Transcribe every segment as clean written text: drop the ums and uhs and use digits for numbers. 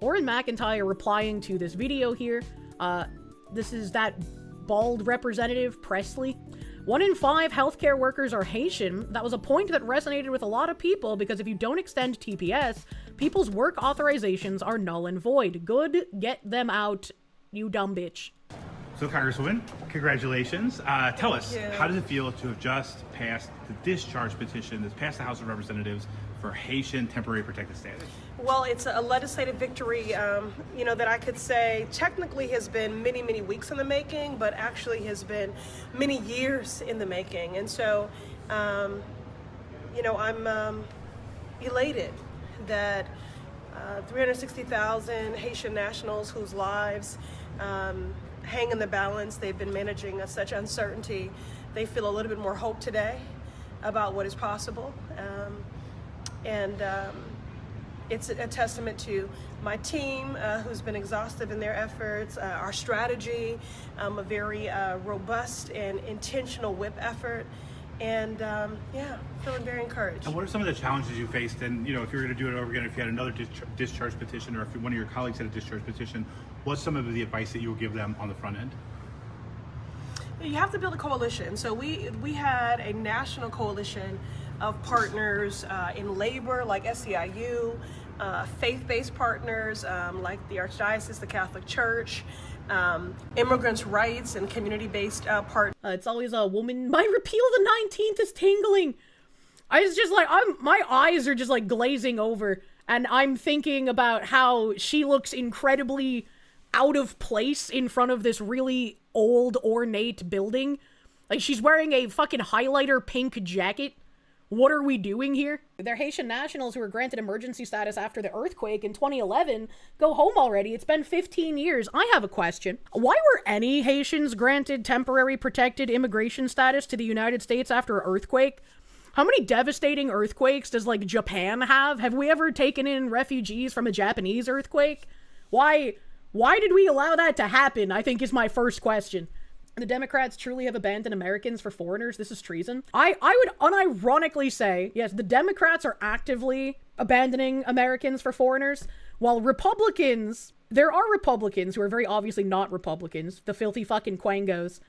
Oren McIntyre replying to this video here. This is that bald representative, Pressley. 1 in 5 healthcare workers are Haitian. That was a point that resonated with a lot of people because if you don't extend TPS, people's work authorizations are null and void. Good, get them out, you dumb bitch. So Congresswoman, congratulations. Tell us, how does it feel to have just passed the discharge petition that's passed the House of Representatives for Haitian temporary protected status? Well, it's a legislative victory, that I could say technically has been many, many weeks in the making, but actually has been many years in the making. And so, I'm elated that 360,000 Haitian nationals whose lives hang in the balance. They've been managing such uncertainty. They feel a little bit more hope today about what is possible. It's a testament to my team, who's been exhaustive in their efforts, our strategy, a very robust and intentional whip effort, and feeling very encouraged. And what are some of the challenges you faced? And if you were going to do it over again, if you had another discharge petition, or if one of your colleagues had a discharge petition, what's some of the advice that you would give them on the front end? You have to build a coalition. So we had a national coalition of partners in labor, like SEIU, faith-based partners like the Archdiocese, the Catholic Church, immigrants' rights and community-based partners. It's always a woman. My repeal the 19th is tingling. It's just like, my eyes are just like glazing over, and I'm thinking about how she looks incredibly out of place in front of this really old, ornate building. Like, she's wearing a fucking highlighter pink jacket. What are we doing here? They're Haitian nationals who were granted emergency status after the earthquake in 2011. Go home already. It's been 15 years. I have a question. Why were any Haitians granted temporary protected immigration status to the United States after an earthquake? How many devastating earthquakes does, like, Japan have? Have we ever taken in refugees from a Japanese earthquake? Why did we allow that to happen, I think is my first question. The Democrats truly have abandoned Americans for foreigners. This is treason. I would unironically say, yes, the Democrats are actively abandoning Americans for foreigners, while Republicans, there are Republicans who are very obviously not Republicans, the filthy fucking quangos,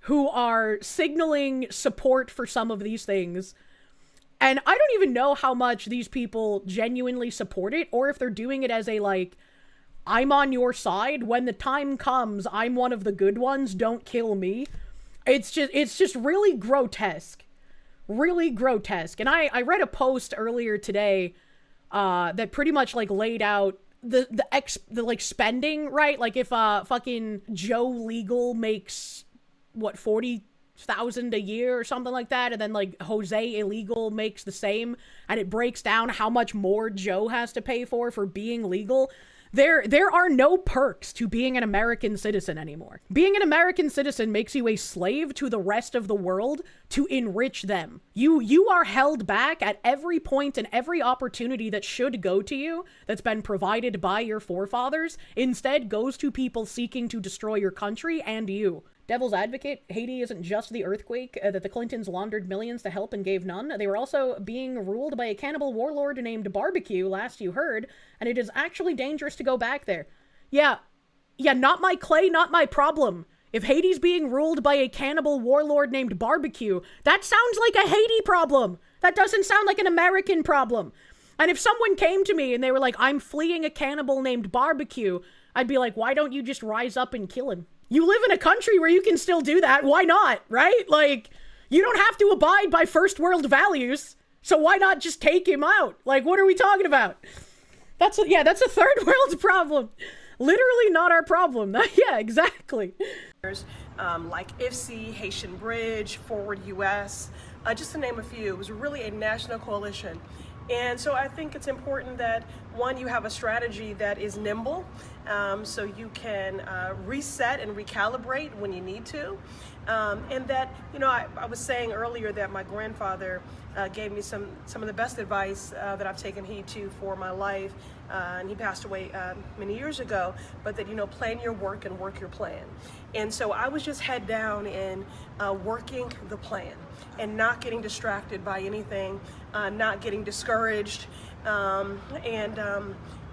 who are signaling support for some of these things. And I don't even know how much these people genuinely support it, or if they're doing it as a, like, I'm on your side. When the time comes, I'm one of the good ones. Don't kill me. It's just really grotesque. Really grotesque. And I read a post earlier today that pretty much like laid out the like spending, right? Like if fucking Joe Legal makes what, 40,000 a year or something like that, and then like Jose Illegal makes the same, and it breaks down how much more Joe has to pay for being legal. There are no perks to being an American citizen anymore. Being an American citizen makes you a slave to the rest of the world to enrich them. You are held back at every point and every opportunity that should go to you, that's been provided by your forefathers, instead goes to people seeking to destroy your country and you. Devil's advocate, Haiti isn't just the earthquake that the Clintons laundered millions to help and gave none. They were also being ruled by a cannibal warlord named Barbecue, last you heard, and it is actually dangerous to go back there. Yeah, not my clay, not my problem. If Haiti's being ruled by a cannibal warlord named Barbecue, that sounds like a Haiti problem. That doesn't sound like an American problem. And if someone came to me and they were like, I'm fleeing a cannibal named Barbecue, I'd be like, why don't you just rise up and kill him? You live in a country where you can still do that. Why not, right? Like, you don't have to abide by first world values. So why not just take him out? Like, what are we talking about? That's a third world problem. Literally not our problem. Yeah, exactly. Like IFC, Haitian Bridge, Forward US, just to name a few. It was really a national coalition. And so I think it's important that, one, you have a strategy that is nimble, so you can reset and recalibrate when you need to. And that, I was saying earlier that my grandfather gave me some of the best advice that I've taken heed to for my life, and he passed away many years ago, but that, plan your work and work your plan. And so I was just head down in working the plan and not getting distracted by anything, not getting discouraged, and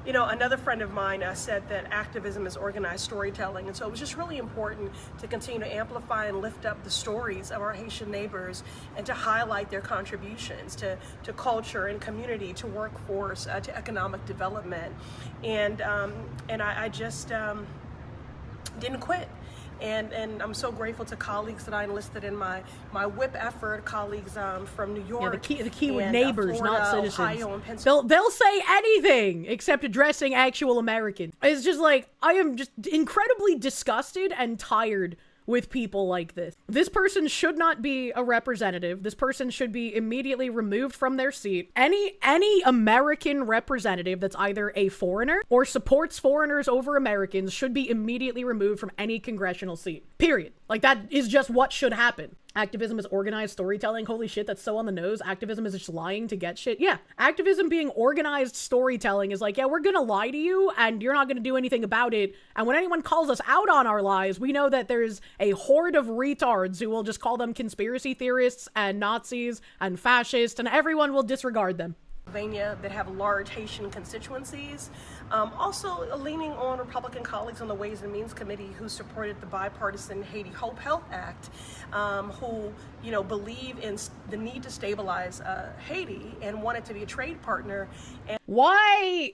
Another friend of mine said that activism is organized storytelling, and so it was just really important to continue to amplify and lift up the stories of our Haitian neighbors and to highlight their contributions to culture and community, to workforce, to economic development, and I just didn't quit. And I'm so grateful to colleagues that I enlisted in my WHIP effort, colleagues from New York. Yeah, the key with neighbors, Florida, not citizens. Ohio, and Pennsylvania. They'll say anything except addressing actual Americans. It's just like, I am just incredibly disgusted and tired with people like this. This person should not be a representative. This person should be immediately removed from their seat. Any American representative that's either a foreigner or supports foreigners over Americans should be immediately removed from any congressional seat. Period. Like, that is just what should happen. Activism is organized storytelling. Holy shit, that's so on the nose. Activism is just lying to get shit. Yeah, activism being organized storytelling is like, yeah, we're gonna lie to you and you're not gonna do anything about it. And when anyone calls us out on our lies, we know that there's a horde of retards who will just call them conspiracy theorists and Nazis and fascists, and everyone will disregard them. That have large Haitian constituencies. Also leaning on Republican colleagues on the Ways and Means Committee who supported the bipartisan Haiti Hope Health Act, who believe in the need to stabilize Haiti and want it to be a trade partner. And why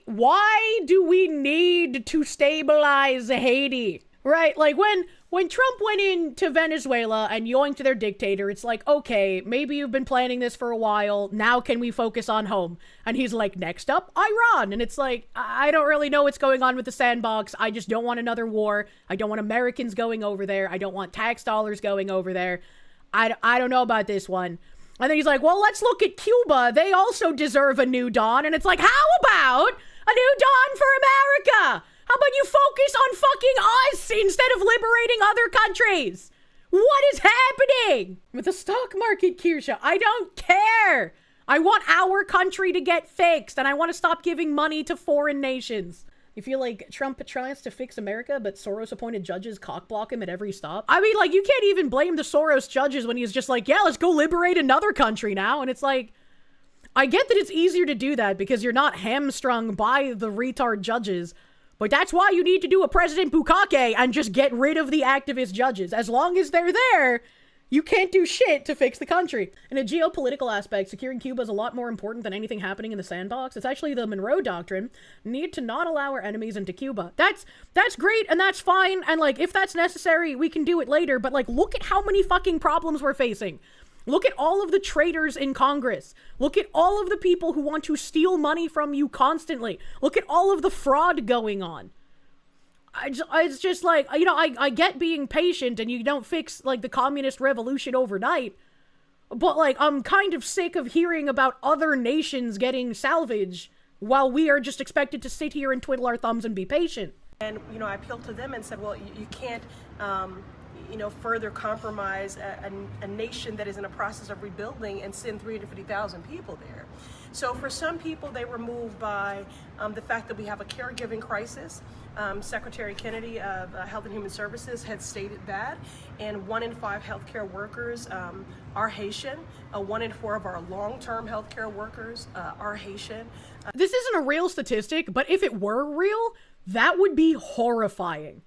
do we need to stabilize Haiti? Right, like when Trump went into Venezuela and yoinked their dictator, it's like, okay, maybe you've been planning this for a while, now can we focus on home? And he's like, next up, Iran. And it's like, I don't really know what's going on with the sandbox. I just don't want another war. I don't want Americans going over there. I don't want tax dollars going over there. I don't know about this one. And then he's like, well, let's look at Cuba. They also deserve a new dawn. And it's like, how about a new dawn for America? How about you focus on fucking us instead of liberating other countries? What is happening with the stock market, Kirsche? I don't care. I want our country to get fixed, and I want to stop giving money to foreign nations. You feel like Trump tries to fix America, but Soros-appointed judges cockblock him at every stop? I mean, like, you can't even blame the Soros judges when he's just like, yeah, let's go liberate another country now. And it's like, I get that it's easier to do that because you're not hamstrung by the retard judges. But that's why you need to do a President Bukake and just get rid of the activist judges. As long as they're there, you can't do shit to fix the country. In a geopolitical aspect, securing Cuba is a lot more important than anything happening in the sandbox. It's actually the Monroe Doctrine. Need to not allow our enemies into Cuba. That's great and that's fine. And like, if that's necessary, we can do it later. But like, look at how many fucking problems we're facing. Look at all of the traitors in Congress. Look at all of the people who want to steal money from you constantly. Look at all of the fraud going on. It's just like, I get being patient and you don't fix like the communist revolution overnight. But like, I'm kind of sick of hearing about other nations getting salvage while we are just expected to sit here and twiddle our thumbs and be patient. And, I appealed to them and said, well, you can't, further compromise a nation that is in a process of rebuilding and send 350,000 people there. So for some people, they were moved by the fact that we have a caregiving crisis. Secretary Kennedy of Health and Human Services had stated that, and 1 in 5 healthcare workers are Haitian. 1 in 4 of our long-term healthcare workers are Haitian. This isn't a real statistic, but if it were real, that would be horrifying.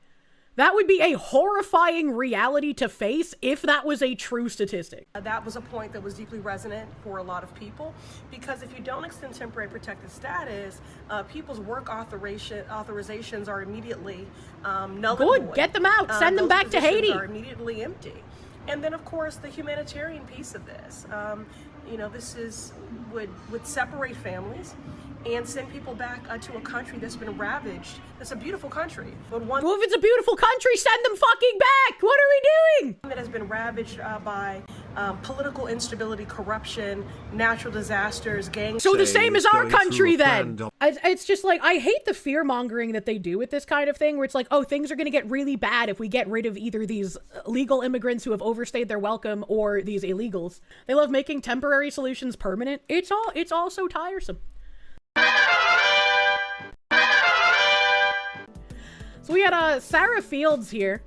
That would be a horrifying reality to face if that was a true statistic. That was a point that was deeply resonant for a lot of people, because if you don't extend temporary protected status, people's work authorizations are immediately null and void. Good, get them out, send them back to Haiti. Are immediately empty. And then, of course, the humanitarian piece of this. This would separate families and send people back to a country that's been ravaged. That's a beautiful country. But one well, if it's a beautiful country, send them fucking back! What are we doing? That has been ravaged by political instability, corruption, natural disasters, gangs. So the same as our country then. It's just like, I hate the fear mongering that they do with this kind of thing, where it's like, oh, things are gonna get really bad if we get rid of either these legal immigrants who have overstayed their welcome or these illegals. They love making temporary solutions permanent. It's all so tiresome. So we had Sarah Fields here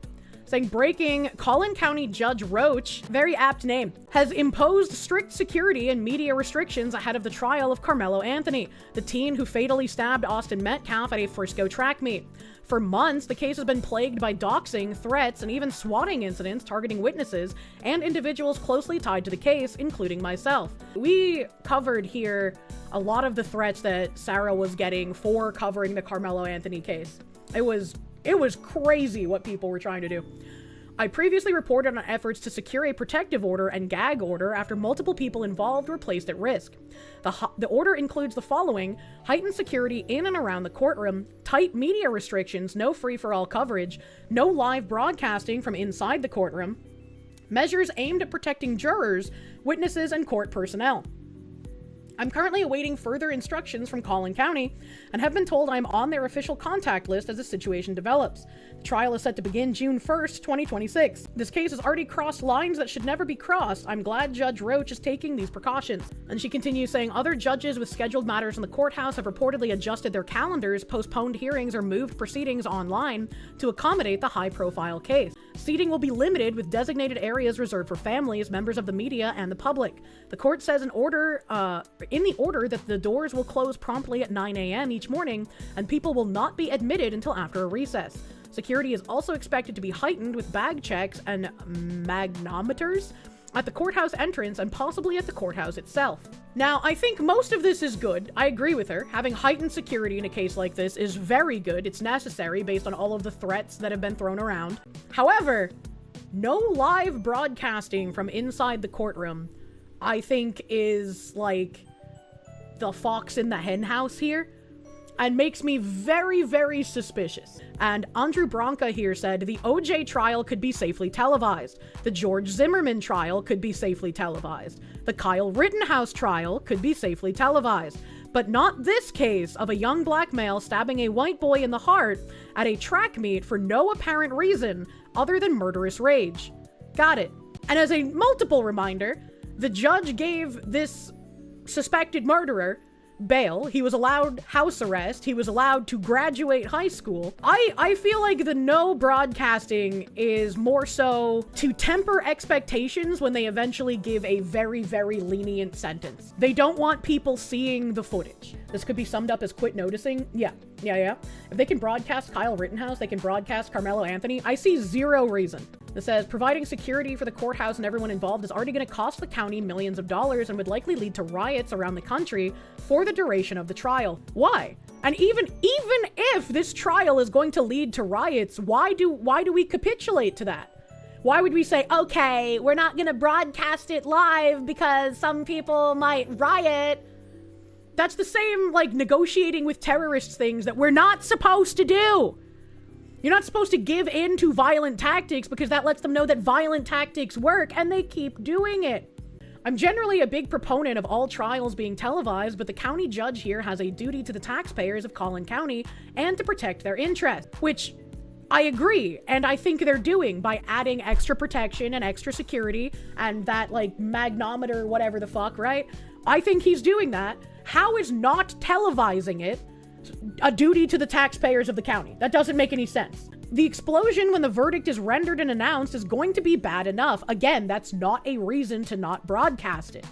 saying, breaking, Collin County Judge Roach, very apt name, has imposed strict security and media restrictions ahead of the trial of Karmelo Anthony, the teen who fatally stabbed Austin Metcalf at a Frisco track meet. For months, the case has been plagued by doxing, threats, and even swatting incidents targeting witnesses and individuals closely tied to the case, including myself. We covered here a lot of the threats that Sarah was getting for covering the Karmelo Anthony case. It was crazy what people were trying to do. I previously reported on efforts to secure a protective order and gag order after multiple people involved were placed at risk. The order includes the following: heightened security in and around the courtroom, tight media restrictions, no free-for-all coverage, no live broadcasting from inside the courtroom, measures aimed at protecting jurors, witnesses, and court personnel. I'm currently awaiting further instructions from Collin County and have been told I'm on their official contact list as the situation develops. The trial is set to begin June 1st, 2026. This case has already crossed lines that should never be crossed. I'm glad Judge Roach is taking these precautions. And she continues saying, other judges with scheduled matters in the courthouse have reportedly adjusted their calendars, postponed hearings, or moved proceedings online to accommodate the high-profile case. Seating will be limited with designated areas reserved for families, members of the media, and the public. The court says in the order that the doors will close promptly at 9 a.m. each morning, and people will not be admitted until after a recess. Security is also expected to be heightened with bag checks and magnometers at the courthouse entrance and possibly at the courthouse itself. Now, I think most of this is good. I agree with her. Having heightened security in a case like this is very good. It's necessary based on all of the threats that have been thrown around. However, no live broadcasting from inside the courtroom, I think, is like the fox in the hen house here, and makes me very, very suspicious. And Andrew Branca here said the OJ trial could be safely televised. The George Zimmerman trial could be safely televised. The Kyle Rittenhouse trial could be safely televised. But not this case of a young black male stabbing a white boy in the heart at a track meet for no apparent reason other than murderous rage. Got it. And as a multiple reminder, the judge gave this suspected murderer bail. He was allowed house arrest. He was allowed to graduate high school. I feel like the no broadcasting is more so to temper expectations when they eventually give a very, very lenient sentence. They don't want people seeing the footage. This could be summed up as quit noticing. Yeah. If they can broadcast Kyle Rittenhouse, they can broadcast Karmelo Anthony. I see zero reason. It says, providing security for the courthouse and everyone involved is already going to cost the county millions of dollars and would likely lead to riots around the country for the duration of the trial. Why? And even if this trial is going to lead to riots, why do we capitulate to that? Why would we say, okay, we're not going to broadcast it live because some people might riot? That's the same like negotiating with terrorists things that we're not supposed to do. You're not supposed to give in to violent tactics because that lets them know that violent tactics work, and they keep doing it. I'm generally a big proponent of all trials being televised, but the county judge here has a duty to the taxpayers of Collin County and to protect their interests, which I agree, and I think they're doing by adding extra protection and extra security and that like magnometer, whatever the fuck, right? I think he's doing that. How is not televising it a duty to the taxpayers of the county? That doesn't make any sense. The explosion when the verdict is rendered and announced is going to be bad enough. Again, that's not a reason to not broadcast it.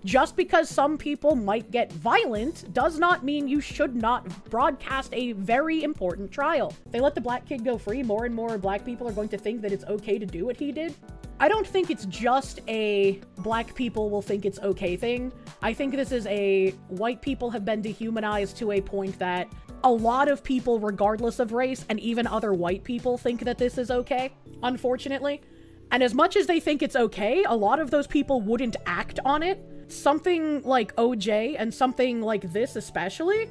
Just because some people might get violent does not mean you should not broadcast a very important trial. If they let the black kid go free, more and more black people are going to think that it's okay to do what he did. I don't think it's just a black people will think it's okay thing. I think this is a white people have been dehumanized to a point that a lot of people, regardless of race, and even other white people think that this is okay, unfortunately. And as much as they think it's okay, a lot of those people wouldn't act on it. Something like OJ and something like this especially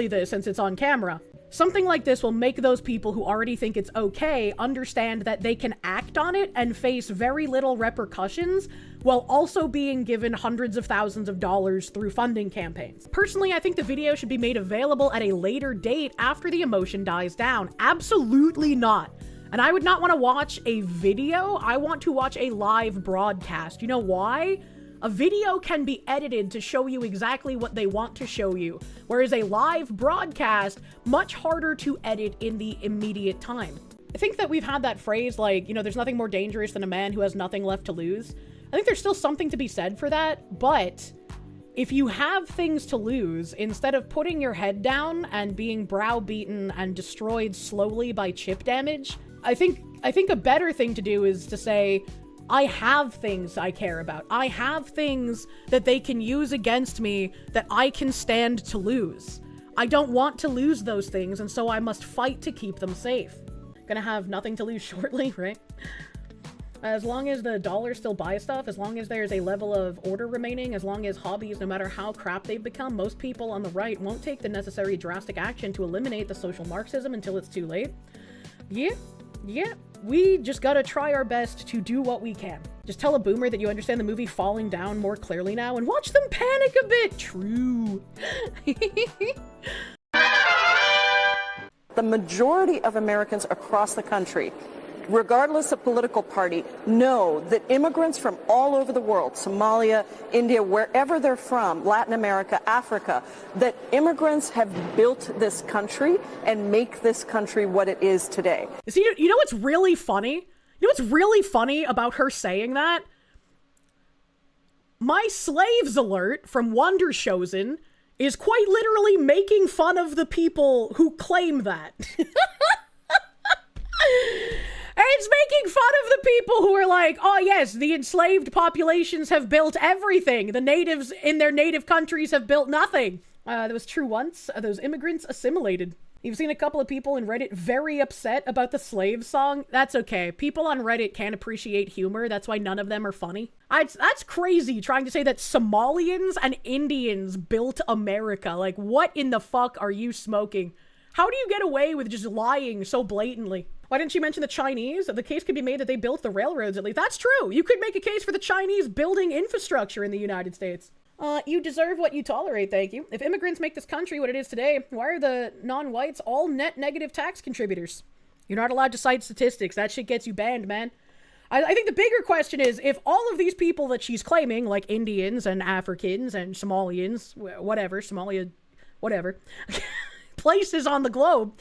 this since it's on camera, something like this will make those people who already think it's okay understand that they can act on it and face very little repercussions while also being given hundreds of thousands of dollars through funding campaigns. Personally, I think the video should be made available at a later date after the emotion dies down. Absolutely not. And I would not want to watch a video. I want to watch a live broadcast. You know why? A video can be edited to show you exactly what they want to show you, whereas a live broadcast, much harder to edit in the immediate time. I think that we've had that phrase, like, you know, there's nothing more dangerous than a man who has nothing left to lose. I think there's still something to be said for that, but if you have things to lose, instead of putting your head down and being browbeaten and destroyed slowly by chip damage, I think a better thing to do is to say, I have things I care about. I have things that they can use against me that I can stand to lose. I don't want to lose those things, and so I must fight to keep them safe. Gonna have nothing to lose shortly, right? As long as the dollar still buys stuff, as long as there's a level of order remaining, as long as hobbies, no matter how crap they've become, most people on the right won't take the necessary drastic action to eliminate the social Marxism until it's too late. Yeah, we just gotta try our best to do what we can. Just tell a boomer that you understand the movie Falling Down more clearly now and watch them panic a bit. True. The majority of Americans across the country, regardless of political party, know that immigrants from all over the world, Somalia, India, wherever they're from, Latin America, Africa, that immigrants have built this country and make this country what it is today. See, you know what's really funny? You know what's really funny about her saying that? My slaves alert from Wonder Chosen is quite literally making fun of the people who claim that. It's making fun of the people who are like, oh yes, the enslaved populations have built everything. The natives in their native countries have built nothing. That was true once. Those immigrants assimilated. You've seen a couple of people in Reddit very upset about the slave song. That's okay. People on Reddit can't appreciate humor. That's why none of them are funny. That's crazy, trying to say that Somalians and Indians built America. Like, what in the fuck are you smoking? How do you get away with just lying so blatantly? Why didn't you mention the Chinese? The case could be made that they built the railroads, at least. That's true. You could make a case for the Chinese building infrastructure in the United States. You deserve what you tolerate, thank you. If immigrants make this country what it is today, why are the non-whites all net negative tax contributors? You're not allowed to cite statistics. That shit gets you banned, man. I think the bigger question is, if all of these people that she's claiming, like Indians and Africans and Somalians, whatever, Somalia, whatever, places on the globe,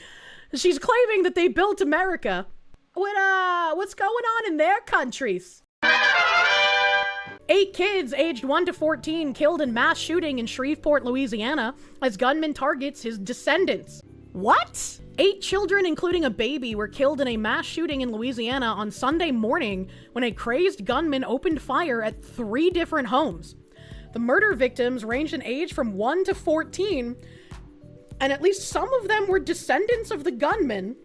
she's claiming that they built America. What's going on in their countries? 8 kids aged 1 to 14 killed in mass shooting in Shreveport, Louisiana, as gunman targets his descendants. What? 8 children, including a baby, were killed in a mass shooting in Louisiana on Sunday morning when a crazed gunman opened fire at 3 different homes. The murder victims ranged in age from 1 to 14, and at least some of them were descendants of the gunman,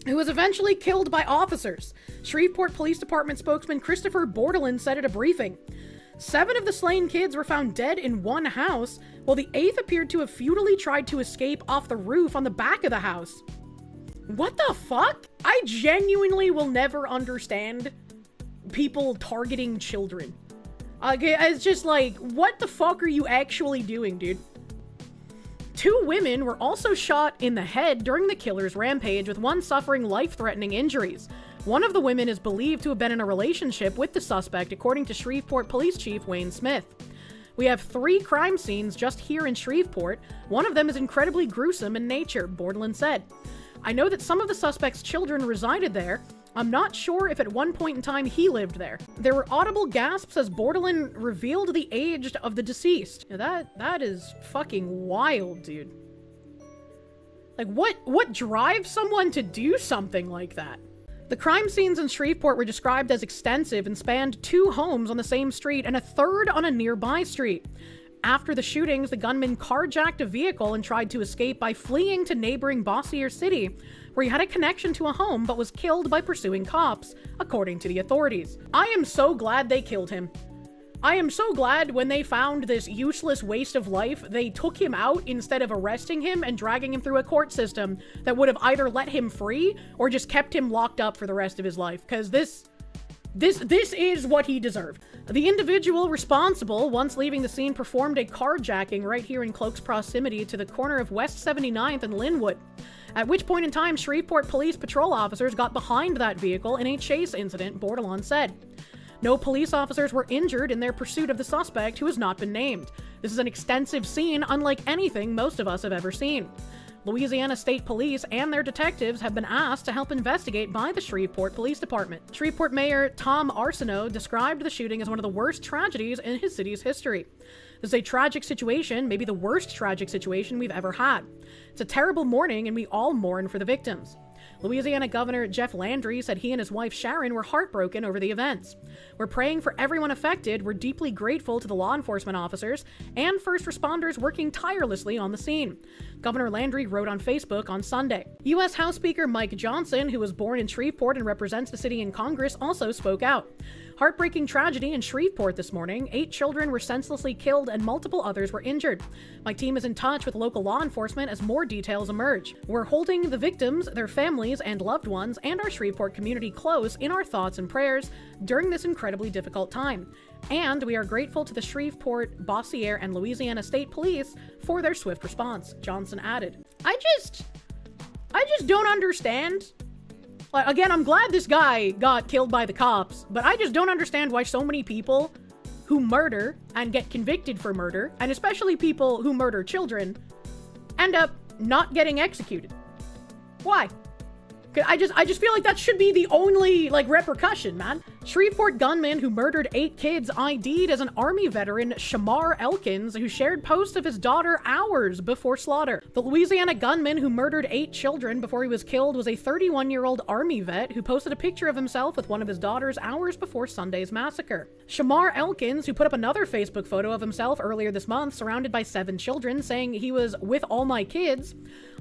who was eventually killed by officers. Shreveport Police Department spokesman Christopher Bordelin said at a briefing. 7 of the slain kids were found dead in one house, while the 8th appeared to have futilely tried to escape off the roof on the back of the house. What the fuck? I genuinely will never understand people targeting children. It's just like, what the fuck are you actually doing, dude? 2 women were also shot in the head during the killer's rampage, with one suffering life-threatening injuries. One of the women is believed to have been in a relationship with the suspect, according to Shreveport Police Chief Wayne Smith. We have 3 crime scenes just here in Shreveport. One of them is incredibly gruesome in nature, Bordelin said. I know that some of the suspect's children resided there. I'm not sure if at one point in time he lived there. There were audible gasps as Bordelin revealed the age of the deceased. Now that is fucking wild, dude. Like, what drives someone to do something like that? The crime scenes in Shreveport were described as extensive and spanned 2 homes on the same street and a third on a nearby street. After the shootings, the gunman carjacked a vehicle and tried to escape by fleeing to neighboring Bossier City, where he had a connection to a home but was killed by pursuing cops, according to the authorities. I am so glad they killed him. I am so glad when they found this useless waste of life, they took him out instead of arresting him and dragging him through a court system that would have either let him free or just kept him locked up for the rest of his life, because this is what he deserved. The individual responsible, once leaving the scene, performed a carjacking right here in close proximity to the corner of West 79th and Linwood, at which point in time Shreveport police patrol officers got behind that vehicle in a chase incident, Bordelon said. No police officers were injured in their pursuit of the suspect, who has not been named. This is an extensive scene unlike anything most of us have ever seen. Louisiana State Police and their detectives have been asked to help investigate by the Shreveport Police Department. Shreveport Mayor Tom Arsenault described the shooting as one of the worst tragedies in his city's history. This is a tragic situation, maybe the worst tragic situation we've ever had. It's a terrible morning, and we all mourn for the victims. Louisiana Governor Jeff Landry said he and his wife Sharon were heartbroken over the events. We're praying for everyone affected. We're deeply grateful to the law enforcement officers and first responders working tirelessly on the scene. Governor Landry wrote on Facebook on Sunday. U.S. House Speaker Mike Johnson, who was born in Shreveport and represents the city in Congress, also spoke out. Heartbreaking tragedy in Shreveport this morning. 8 children were senselessly killed and multiple others were injured. My team is in touch with local law enforcement as more details emerge. We're holding the victims, their families and loved ones, and our Shreveport community close in our thoughts and prayers during this incredibly difficult time. And we are grateful to the Shreveport, Bossier, and Louisiana State Police for their swift response, Johnson added. I just don't understand. Like, again, I'm glad this guy got killed by the cops, but I just don't understand why so many people who murder and get convicted for murder, and especially people who murder children, end up not getting executed. Why? I just feel like that should be the only, repercussion, man. Shreveport gunman who murdered 8 kids ID'd as an Army veteran, Shamar Elkins, who shared posts of his daughter hours before slaughter. The Louisiana gunman who murdered 8 children before he was killed was a 31-year-old Army vet who posted a picture of himself with one of his daughters hours before Sunday's massacre. Shamar Elkins, who put up another Facebook photo of himself earlier this month, surrounded by 7 children, saying he was with all my kids,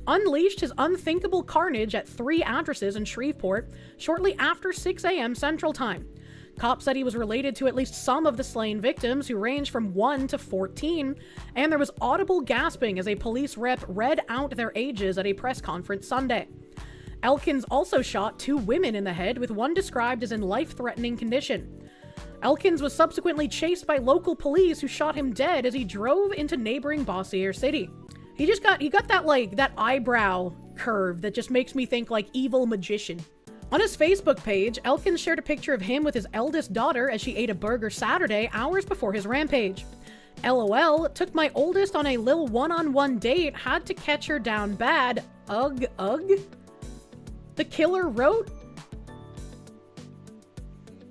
unleashed his unthinkable carnage at 3 addresses in Shreveport shortly after 6 a.m. Central Time. Cops said he was related to at least some of the slain victims, who range from 1 to 14, and there was audible gasping as a police rep read out their ages at a press conference Sunday. Elkins also shot 2 women in the head, with one described as in life-threatening condition. Elkins was subsequently chased by local police, who shot him dead as he drove into neighboring Bossier City. He got that eyebrow curve that just makes me think like evil magician. On his Facebook page, Elkins shared a picture of him with his eldest daughter as she ate a burger Saturday, hours before his rampage. LOL, took my oldest on a lil one-on-one date, had to catch her down bad. Ugh, ugh. The killer wrote?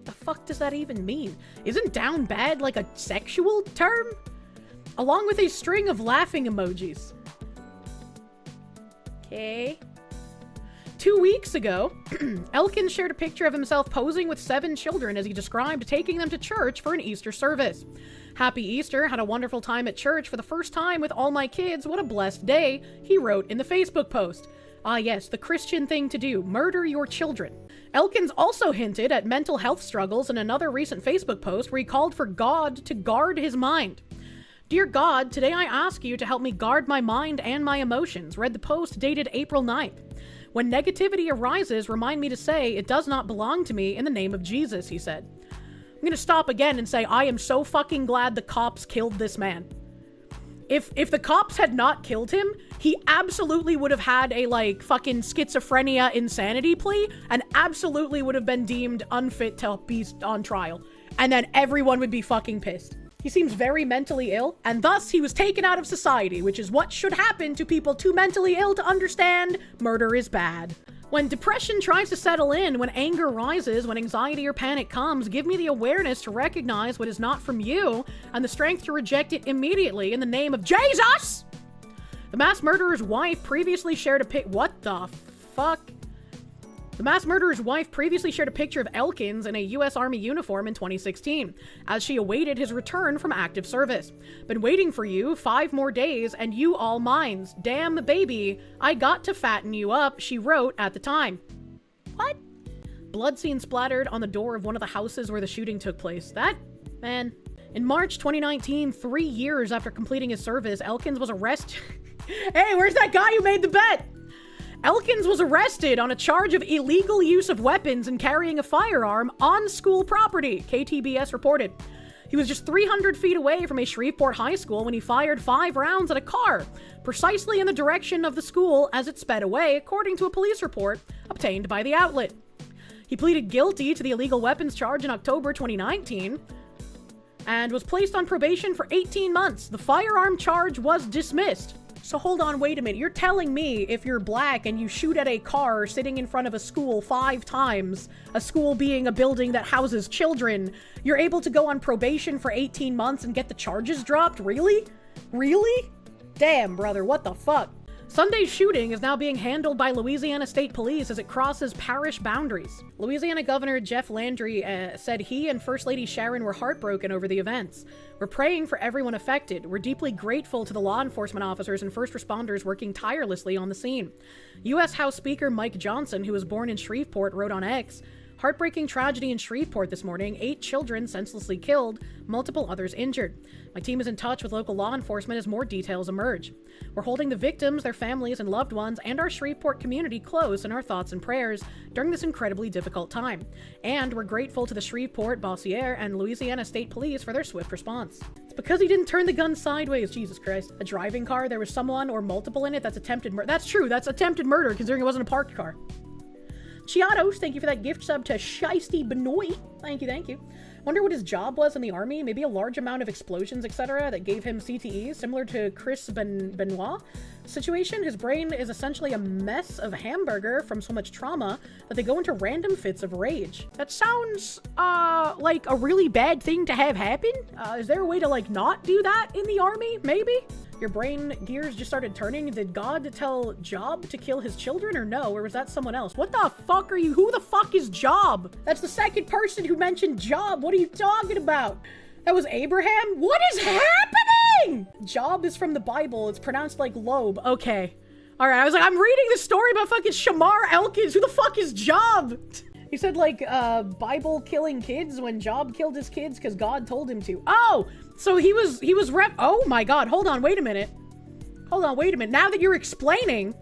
The fuck does that even mean? Isn't down bad like a sexual term? Along with a string of laughing emojis. Okay. 2 weeks ago, Elkins shared a picture of himself posing with 7 children as he described taking them to church for an Easter service. Happy Easter, had a wonderful time at church for the first time with all my kids, what a blessed day, he wrote in the Facebook post. Ah yes, the Christian thing to do, murder your children. Elkins also hinted at mental health struggles in another recent Facebook post where he called for God to guard his mind. Dear God, today I ask you to help me guard my mind and my emotions, read the post dated April 9th. When negativity arises, remind me to say, it does not belong to me in the name of Jesus, he said. I'm gonna stop again and say, I am so fucking glad the cops killed this man. If the cops had not killed him, he absolutely would have had a, fucking schizophrenia insanity plea and absolutely would have been deemed unfit to be on trial. And then everyone would be fucking pissed. He seems very mentally ill, and thus he was taken out of society, which is what should happen to people too mentally ill to understand murder is bad. When depression tries to settle in, when anger rises, when anxiety or panic comes, give me the awareness to recognize what is not from you and the strength to reject it immediately in the name of Jesus! The mass murderer's wife previously shared a what the fuck? The mass murderer's wife previously shared a picture of Elkins in a U.S. Army uniform in 2016, as she awaited his return from active service. Been waiting for you 5 more days, and you all mines. Damn, baby, I got to fatten you up, she wrote at the time. What? Blood seen splattered on the door of one of the houses where the shooting took place. That, man. In March 2019, 3 years after completing his service, Elkins was arrested. Hey, where's that guy who made the bet? Elkins was arrested on a charge of illegal use of weapons and carrying a firearm on school property, KTBS reported. He was just 300 feet away from a Shreveport high school when he fired 5 rounds at a car, precisely in the direction of the school as it sped away, according to a police report obtained by the outlet. He pleaded guilty to the illegal weapons charge in October 2019 and was placed on probation for 18 months. The firearm charge was dismissed. So hold on, wait a minute. You're telling me if you're black and you shoot at a car sitting in front of a school 5 times, a school being a building that houses children, you're able to go on probation for 18 months and get the charges dropped? Really? Really? Damn, brother, what the fuck? Sunday's shooting is now being handled by Louisiana State Police as it crosses parish boundaries. Louisiana Governor Jeff Landry said he and First Lady Sharon were heartbroken over the events. We're praying for everyone affected. We're deeply grateful to the law enforcement officers and first responders working tirelessly on the scene. U.S. House Speaker Mike Johnson, who was born in Shreveport, wrote on X, "Heartbreaking tragedy in Shreveport this morning. 8 children senselessly killed, multiple others injured. My team is in touch with local law enforcement as more details emerge. We're holding the victims, their families and loved ones, and our Shreveport community close in our thoughts and prayers during this incredibly difficult time. And we're grateful to the Shreveport, Bossier, and Louisiana State Police for their swift response." It's because he didn't turn the gun sideways, Jesus Christ. A driving car, there was someone or multiple in it, that's attempted murder. That's true, that's attempted murder considering it wasn't a parked car. Chiatos, thank you for that gift sub to Shiesty Benoit. Thank you, thank you. Wonder what his job was in the army. Maybe a large amount of explosions, etc. that gave him CTE, similar to Chris Benoit situation. His brain is essentially a mess of hamburger from so much trauma that they go into random fits of rage. That sounds, like a really bad thing to have happen. Is there a way to, like, not do that in the army? Maybe? Your brain gears just started turning. Did God tell Job to kill his children or no? Or was that someone else? What the fuck are you? Who the fuck is Job? That's the second person who mentioned Job. What are you talking about? That was Abraham? What is happening? Job is from the Bible. It's pronounced like lobe. Okay. All right. I was like, I'm reading the story about fucking Shamar Elkins. Who the fuck is Job? He said, like, Bible killing kids when Job killed his kids because God told him to. Oh, so he was oh my God, hold on, wait a minute. Hold on, wait a minute. Now that you're explaining,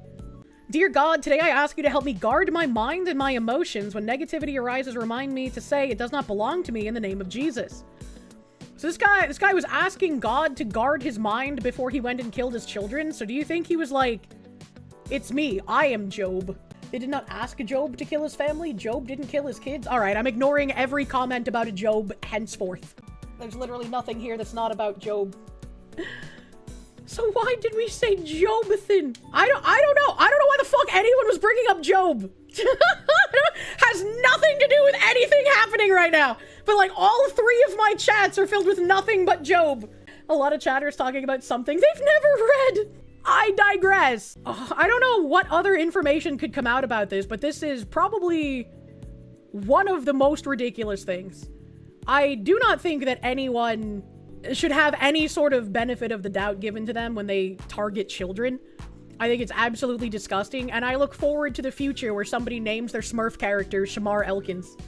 dear God, today I ask you to help me guard my mind and my emotions. When negativity arises, remind me to say it does not belong to me in the name of Jesus. So this guy was asking God to guard his mind before he went and killed his children. So do you think he was like, it's me, I am Job? They did not ask Job to kill his family. Job didn't kill his kids. All right, I'm ignoring every comment about a Job henceforth. There's literally nothing here that's not about Job. So why did we say Jobithan? I don't know. I don't know why the fuck anyone was bringing up Job. Has nothing to do with anything happening right now. But like all 3 of my chats are filled with nothing but Job. A lot of chatters talking about something they've never read. I digress. I don't know what other information could come out about this, but this is probably one of the most ridiculous things. I do not think that anyone should have any sort of benefit of the doubt given to them when they target children. I think it's absolutely disgusting, and I look forward to the future where somebody names their Smurf character Shamar Elkins.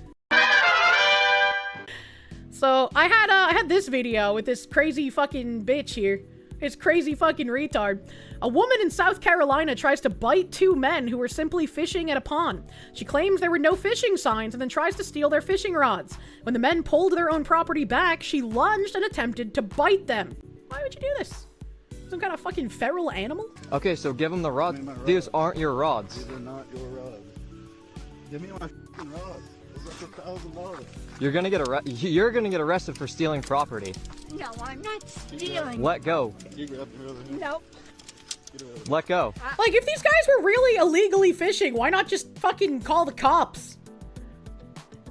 So I had this video with this crazy fucking bitch here. This crazy fucking retard. A woman in South Carolina tries to bite 2 men who were simply fishing at a pond. She claims there were no fishing signs and then tries to steal their fishing rods. When the men pulled their own property back, she lunged and attempted to bite them. Why would you do this? Some kind of fucking feral animal? Okay, so give them the rods. These aren't your rods. These are not your rods. Give me my fucking rods. Those are $1,000. You're gonna get arrested for stealing property. No, I'm not stealing. Let go. Nope. Let go. Like, if these guys were really illegally fishing, why not just fucking call the cops?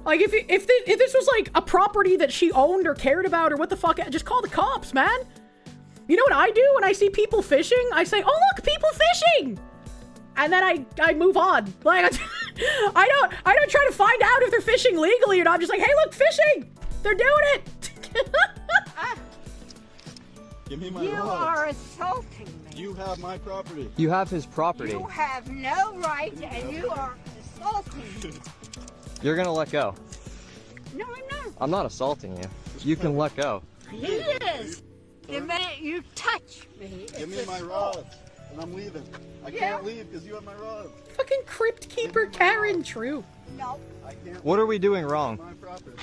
Like, if this was like a property that she owned or cared about or what the fuck, just call the cops, man. You know what I do when I see people fishing? I say, oh look, people fishing! And then I move on. Like, I don't try to find out if they're fishing legally or not. I'm just like, hey look, fishing! They're doing it! Give me my You rods. are assaulting me. You have my property. You have his property. You have no right, and you are assaulting me. You're gonna let go. No, I'm not. I'm not assaulting you. You can let go. He is. The minute you touch me, Give me it's my assault. rods, and I'm leaving. I Yeah. can't leave because you have my rods. Fucking crypt keeper Karen, true. No. I can't. What are we doing wrong? My property.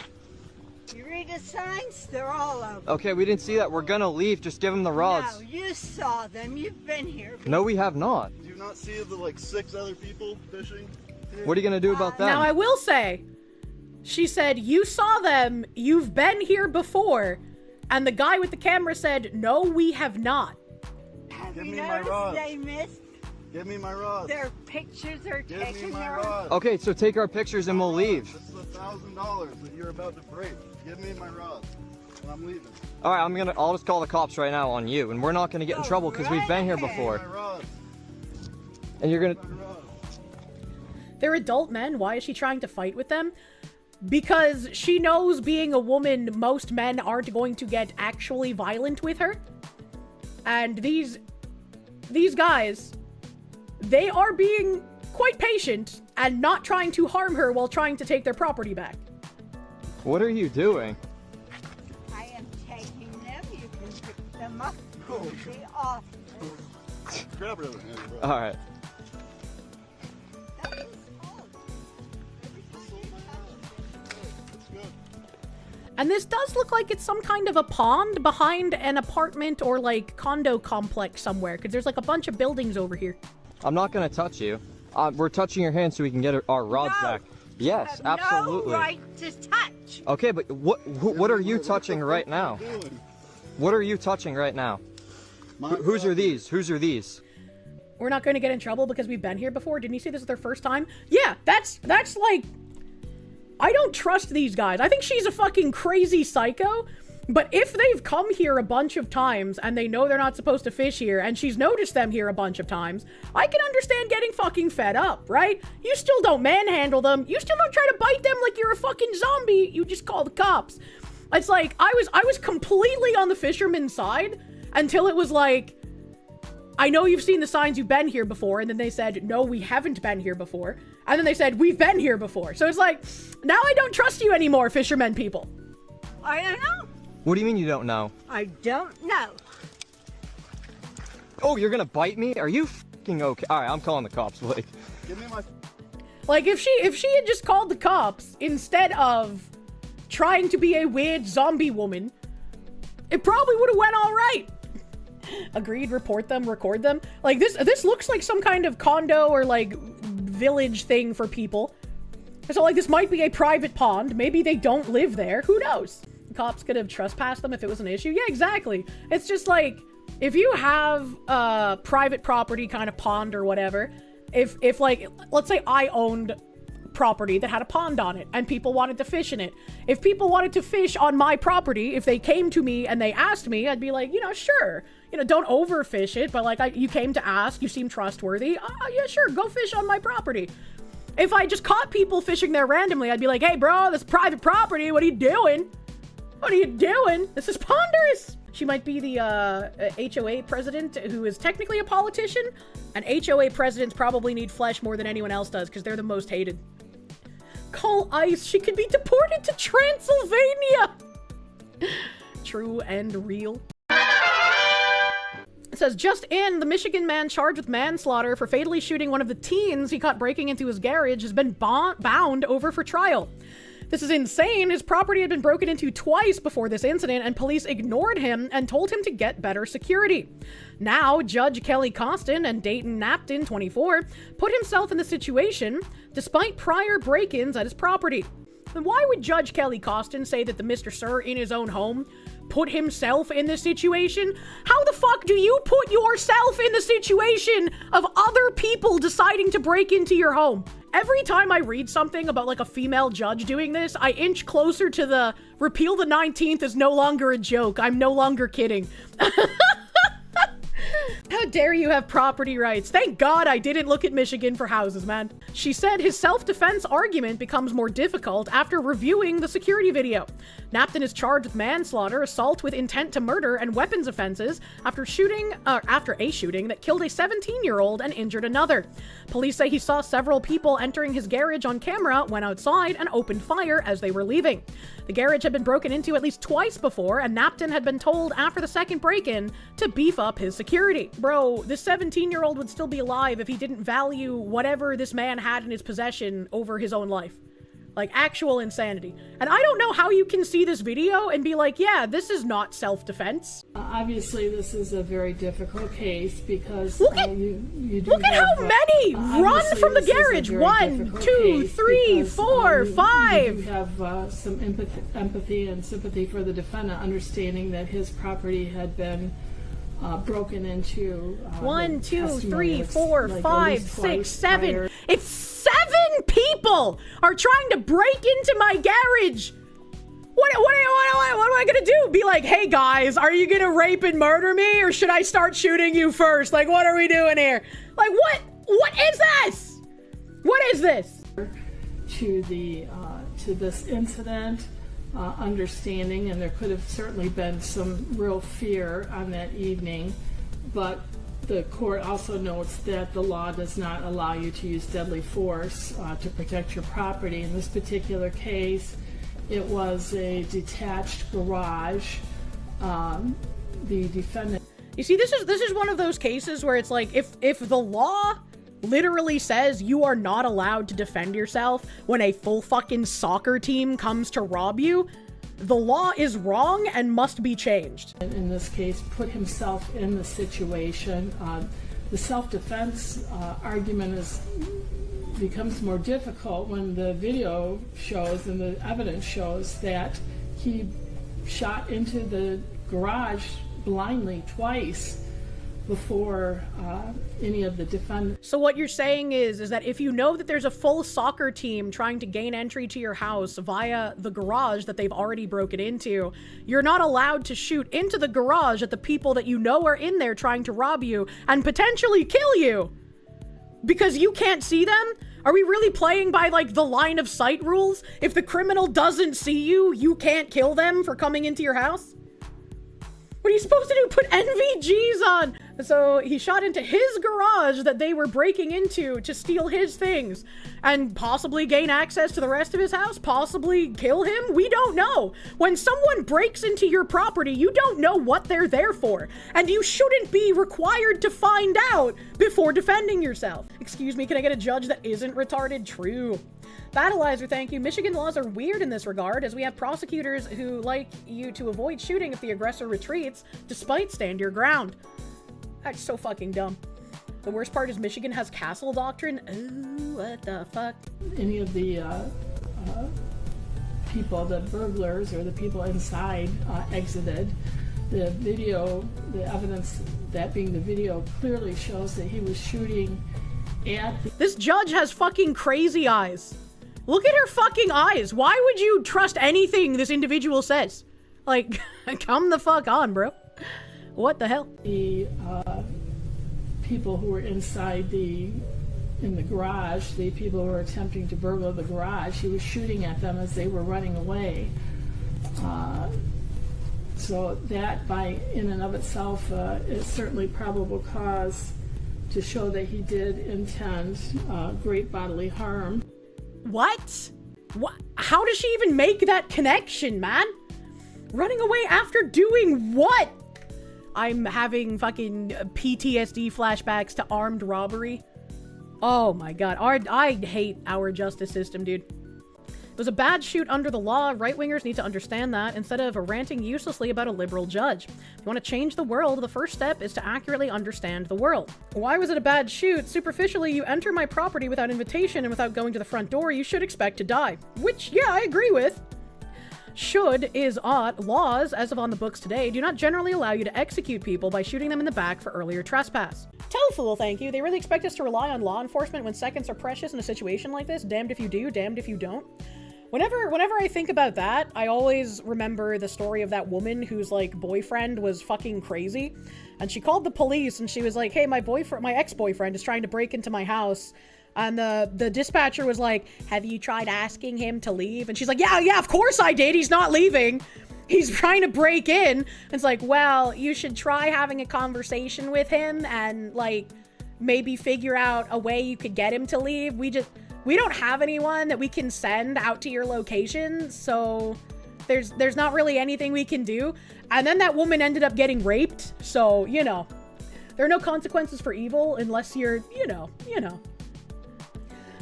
You read the signs, they're all over. Okay, we didn't see that. We're gonna leave. Just give him the rods. No, you saw them. You've been here. No, we have not. Do you not see the like 6 other people fishing? Here? What are you gonna do about that? Now I will say, she said, you saw them, you've been here before, and the guy with the camera said, no, we have not. Have Give you me my noticed rods. they missed Give me my rods. their pictures are Give me taken my there? rods. Okay, so take our pictures and we'll leave. This is $1,000 that you're about to break. Give me my rods. And I'm leaving. All right, I'll just call the cops right now on you, and we're not gonna get in Go trouble because we've been here right ahead. before. My rods. And you're gonna. My rods. They're adult men. Why is she trying to fight with them? Because she knows, being a woman, most men aren't going to get actually violent with her. And these guys, they are being quite patient and not trying to harm her while trying to take their property back. What are you doing? I am taking them. You can pick them up to the office. Grab her other hand, bro. All right. That is hard. Every time they It's good. And this does look like it's some kind of a pond behind an apartment or like condo complex somewhere, because there's like a bunch of buildings over here. I'm not gonna touch you. We're touching your hand so we can get our rods No. back. Yes, have absolutely. no right to touch. Okay, but what are you touching right now? What are you doing? What are you touching right now? My Whose are property. these? Whose are these? We're not going to get in trouble because we've been here before. Didn't you say this is their first time? Yeah, that's like... I don't trust these guys. I think she's a fucking crazy psycho. But if they've come here a bunch of times and they know they're not supposed to fish here and she's noticed them here a bunch of times, I can understand getting fucking fed up, right? You still don't manhandle them. You still don't try to bite them like you're a fucking zombie. You just call the cops. It's like, I was completely on the fisherman's side until it was like, I know you've seen the signs, you've been here before. And then they said, no, we haven't been here before. And then they said, we've been here before. So it's like, now I don't trust you anymore, fishermen people. I don't know. What do you mean you don't know? I don't know. Oh, you're gonna bite me? Are you fucking okay? All right, I'm calling the cops, Blake. Give me my. Like, if she had just called the cops instead of trying to be a weird zombie woman, it probably would have went all right. Agreed, report them, record them. Like, this looks like some kind of condo or, like, village thing for people. So, like, this might be a private pond. Maybe they don't live there. Who knows? Cops could have trespassed them if it was an issue. Yeah, exactly. It's just like, if you have a private property kind of pond or whatever, if like, let's say I owned property that had a pond on it and people wanted to fish in it. If people wanted to fish on my property, if they came to me and they asked me, I'd be like, you know, sure. You know, don't overfish it, but like, you came to ask, you seem trustworthy. Yeah, sure, go fish on my property. If I just caught people fishing there randomly, I'd be like, hey bro, this is private property, what are you doing? What are you doing? This is ponderous. She might be the HOA president who is technically a politician. And HOA presidents probably need flesh more than anyone else does because they're the most hated. Call ICE. She could be deported to Transylvania. True and real. It says, just in, the Michigan man charged with manslaughter for fatally shooting one of the teens he caught breaking into his garage has been bound over for trial. This is insane. His property had been broken into twice before this incident, and police ignored him and told him to get better security. Now, Judge Kelly Costin and Dayton Napton, 24, put himself in the situation despite prior break-ins at his property. And why would Judge Kelly Costin say that the Mr. Sir in his own home put himself in this situation? How the fuck do you put yourself in the situation of other people deciding to break into your home? Every time I read something about like a female judge doing this, I inch closer to the repeal the 19th is no longer a joke. I'm no longer kidding. How dare you have property rights? Thank God I didn't look at Michigan for houses, man. She said his self-defense argument becomes more difficult after reviewing the security video. Napton is charged with manslaughter, assault with intent to murder, and weapons offenses after a shooting that killed a 17-year-old and injured another. Police say he saw several people entering his garage on camera, went outside, and opened fire as they were leaving. The garage had been broken into at least twice before, and Napton had been told after the second break-in to beef up his security. Bro, this 17-year-old would still be alive if he didn't value whatever this man had in his possession over his own life. Like, actual insanity. And I don't know how you can see this video and be like, yeah, this is not self-defense. Obviously, this is a very difficult case because look at how many run from the garage. 1, 2, 3, 4, 5. You have some empathy and sympathy for the defendant, understanding that his property had been broken into. 1, 2, testimony 3, looks 4, like at 5, least 6, twice 7. prior. If 7 people are trying to break into my garage, what am I gonna do? Be like, hey guys, are you gonna rape and murder me, or should I start shooting you first? Like, what are we doing here? Like, what is this? What is this? To this incident, understanding, and there could have certainly been some real fear on that evening, but the court also notes that the law does not allow you to use deadly force to protect your property. In this particular case, it was a detached garage. The defendant. You see, this is one of those cases where it's like, if the law literally says you are not allowed to defend yourself when a full fucking soccer team comes to rob you, the law is wrong and must be changed. In this case, put himself in the situation. The self-defense argument becomes more difficult when the video shows and the evidence shows that he shot into the garage blindly twice before any of the defendants. So what you're saying is that if you know that there's a full soccer team trying to gain entry to your house via the garage that they've already broken into, you're not allowed to shoot into the garage at the people that you know are in there trying to rob you and potentially kill you because you can't see them? Are we really playing by like the line of sight rules? If the criminal doesn't see you, you can't kill them for coming into your house? What are you supposed to do? Put NVGs on? So he shot into his garage that they were breaking into to steal his things and possibly gain access to the rest of his house, possibly kill him. We don't know. When someone breaks into your property, you don't know what they're there for, and you shouldn't be required to find out before defending yourself. Excuse me, can I get a judge that isn't retarded? True. Battleizer, thank you. Michigan laws are weird in this regard, as we have prosecutors who like you to avoid shooting if the aggressor retreats, despite stand your ground. That's so fucking dumb. The worst part is Michigan has castle doctrine. Ooh, what the fuck? Any of the people, the burglars or the people inside exited. The video, the evidence, that being the video, clearly shows that he was shooting at the... This judge has fucking crazy eyes. Look at her fucking eyes. Why would you trust anything this individual says? Like, come the fuck on, bro. What the hell? The people who were inside in the garage, the people who were attempting to burgle the garage, he was shooting at them as they were running away. So that, in and of itself, is certainly probable cause to show that he did intend great bodily harm. What? How does she even make that connection, man? Running away after doing what? I'm having fucking PTSD flashbacks to armed robbery. Oh my god. I hate our justice system, dude. It was a bad shoot under the law. Right-wingers need to understand that instead of ranting uselessly about a liberal judge. If you want to change the world, the first step is to accurately understand the world. Why was it a bad shoot? Superficially, you enter my property without invitation and without going to the front door, you should expect to die. Which, yeah, I agree with. Should is ought. Laws, as of on the books today, do not generally allow you to execute people by shooting them in the back for earlier trespass. Tofu, thank you. They really expect us to rely on law enforcement when seconds are precious in a situation like this? Damned if you do, damned if you don't. Whenever I think about that, I always remember the story of that woman whose, like, boyfriend was fucking crazy. And she called the police and she was like, hey, my ex-boyfriend is trying to break into my house. And the dispatcher was like, have you tried asking him to leave? And she's like, yeah, of course I did. He's not leaving. He's trying to break in. And it's like, well, you should try having a conversation with him and, like, maybe figure out a way you could get him to leave. We don't have anyone that we can send out to your location, so there's not really anything we can do. And then that woman ended up getting raped, so, you know. There are no consequences for evil unless you're, you know.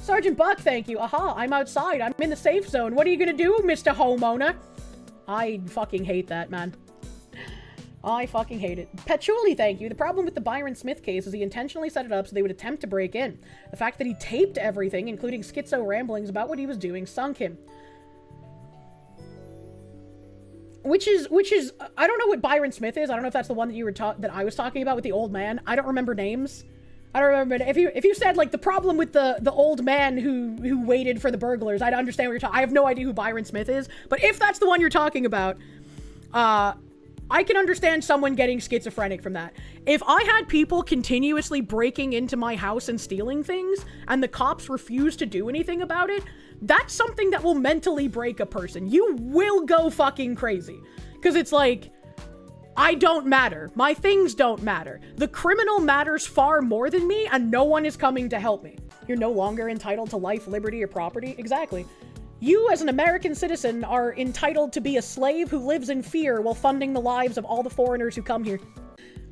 Sergeant Buck, thank you. Aha, I'm outside. I'm in the safe zone. What are you gonna do, Mr. Homeowner? I fucking hate that, man. I fucking hate it. Patchouli, thank you. The problem with the Byron Smith case is he intentionally set it up so they would attempt to break in. The fact that he taped everything, including schizo ramblings about what he was doing, sunk him. Which is, I don't know what Byron Smith is. I don't know if that's the one that you were that I was talking about with the old man. I don't remember names. I don't remember. If you said like the problem with the old man who waited for the burglars, I'd understand what you're talking. I have no idea who Byron Smith is, but if that's the one you're talking about, I can understand someone getting schizophrenic from that. If I had people continuously breaking into my house and stealing things, and the cops refuse to do anything about it, that's something that will mentally break a person. You will go fucking crazy. Because it's like, I don't matter. My things don't matter. The criminal matters far more than me, and no one is coming to help me. You're no longer entitled to life, liberty, or property. Exactly. You, as an American citizen, are entitled to be a slave who lives in fear while funding the lives of all the foreigners who come here.